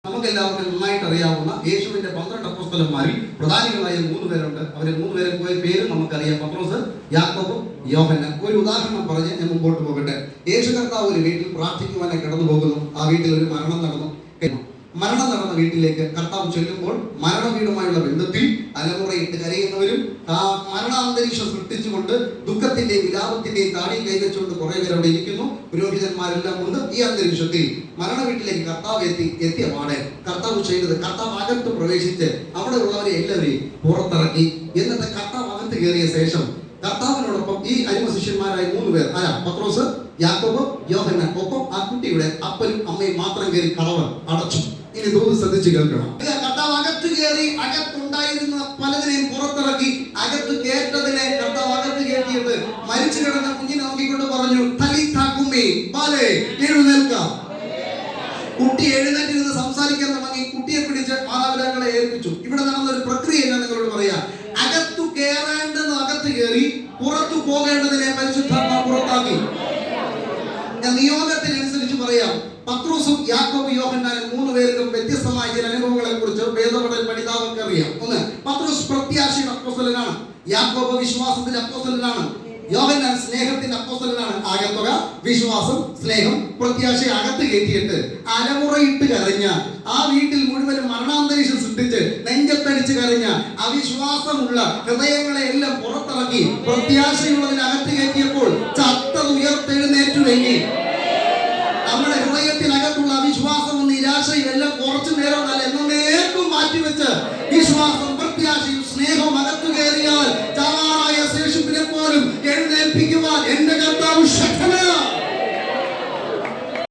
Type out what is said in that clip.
നമുക്കെല്ലാവർക്കും നന്നായിട്ട് അറിയാവുന്ന യേശുവിന്റെ 12 അപ്പോസ്തലന്മാരിൽ പ്രധാനികളായ 3 പേരുണ്ട്. അവരെ 3 പേരെ പോയ പേര് നമുക്കറിയാം: പത്രോസ്, യാക്കോബ്, യോഹന്നാൻ. ഒരു ഉദാഹരണം പറഞ്ഞ് ഞാൻ മുമ്പോട്ട് പോകട്ടെ. യേശു കർത്താവ് ഒരു വീട്ടിൽ പ്രാർത്ഥിക്കുവാനായി കടന്നു പോകുന്നു. ആ വീട്ടിൽ ഒരു മരണം നടന്നു. മരണം നടന്ന വീട്ടിലേക്ക് കർത്താവ് ചെല്ലുമ്പോൾ മരണവീടുമായുള്ള ബന്ധത്തിൽ അലമുറയിട്ട് കരയുന്നവരും ആ മരണാന്തരീക്ഷം സൃഷ്ടിച്ചുകൊണ്ട് ദുഃഖത്തിന്റെയും വിലാപത്തിന്റെയും താടി കൈവച്ചുകൊണ്ട് കുറെ പേർ അവിടെ ഇരിക്കുന്നു. പുരോഹിതന്മാരെല്ലാം ഉണ്ട്. ഈ അന്തരീക്ഷത്തിൽ മരണ വീട്ടിലേക്ക് കർത്താവ് എത്തിയ പാടെ കർത്താവ് ചെയ്തത്, കർത്താവ് അകത്ത് പ്രവേശിച്ച് അവിടെ ഉള്ളവരെ എല്ലാവരെയും പുറത്തിറക്കി. എന്നിട്ട് കർത്താവ് അകത്ത് കയറിയ ശേഷം കർത്താവിനോടൊപ്പം ഈ അരിമ ശിഷ്യന്മാരായ 3 പേർ, പത്രോസ്, യാക്കോബ്, യോഹന്നാൻ, ഒപ്പം ആ കുട്ടിയുടെ അപ്പനും അമ്മയും മാത്രം കയറി കടവ് അടച്ചു. ഇനി തോത് ശ്രദ്ധിച്ച് കേൾക്കണം. കർത്താവ് അകത്ത് കയറി അകത്തുണ്ടായിരുന്ന പലതിനെയും പുറത്തിറക്കി. അകത്ത് കേട്ടതിനെ കർത്താവ് അകത്ത് കയറ്റിയിട്ട് മരിച്ചു കിടന്ന കുഞ്ഞിനെ നോക്കിക്കൊണ്ട് പറഞ്ഞു, തലീഥാ കുമ്മി ബാലേ, എഴുന്നേൽക്കാം. കുട്ടി എഴുന്നേറ്റിരുന്ന് സംസാരിക്കാൻ തുടങ്ങി. കുട്ടിയെ പിടിച്ച് മാതാപിതാക്കളെ ഏൽപ്പിച്ചു. ഇവിടെ നടന്ന ഒരു പ്രക്രിയ ഞാൻ നിങ്ങളോട് പറയാം. അകത്തു കയറേണ്ടത് അകത്ത് കയറി, പുറത്തു പോകേണ്ടതിനെ പരിശുദ്ധാത്മാവ് പുറത്താക്കി. ഞാൻ നിയോഗത്തിനനുസരിച്ച് പറയാം. പത്രോസും യാക്കോബ് യോഹന്നാനും 3 പേർക്കും വ്യത്യസ്തമായ ചില അനുഭവങ്ങളെ കുറിച്ച് വേദപഠന പഠിതാവർക്ക് അറിയാം. ഒന്ന്, പത്രോസ് പ്രത്യാശയുടെ അപ്പോസ്തലനാണ്. യാക്കോബ് വിശ്വാസത്തിന്റെ അപ്പോസ്തലനാണ്. യോഹന്നാൻ സ്നേഹത്തിന്റെ അപ്പോസ്തലനാണ്. ആകത്തുക വിശ്വാസം, സ്നേഹം, പ്രത്യാശ അകത്ത് കയറ്റിയിട്ട് അലമുറയിട്ട് കരഞ്ഞ, ആ വീട്ടിൽ മുഴുവനും മരണാന്തരീക്ഷം സൃഷ്ടിച്ച് നെഞ്ചത്തടിച്ച് കരഞ്ഞ അവിശ്വാസമുള്ള ഹൃദയങ്ങളെ എല്ലാം പുറത്തിറക്കി പ്രത്യാശയുള്ളതിനകത്ത് കയറ്റിയപ്പോൾ ചത്തത് ഉയർത്തെഴുന്നേറ്റുവെങ്കിൽ നമ്മുടെ ഹൃദയത്തിനകത്തുള്ള അവിശ്വാസവും നിരാശയും എല്ലാം കുറച്ചു നേരം എന്നേക്കും മാറ്റിവെച്ച് വിശ്വാസം, പ്രത്യാശയും സ്നേഹവും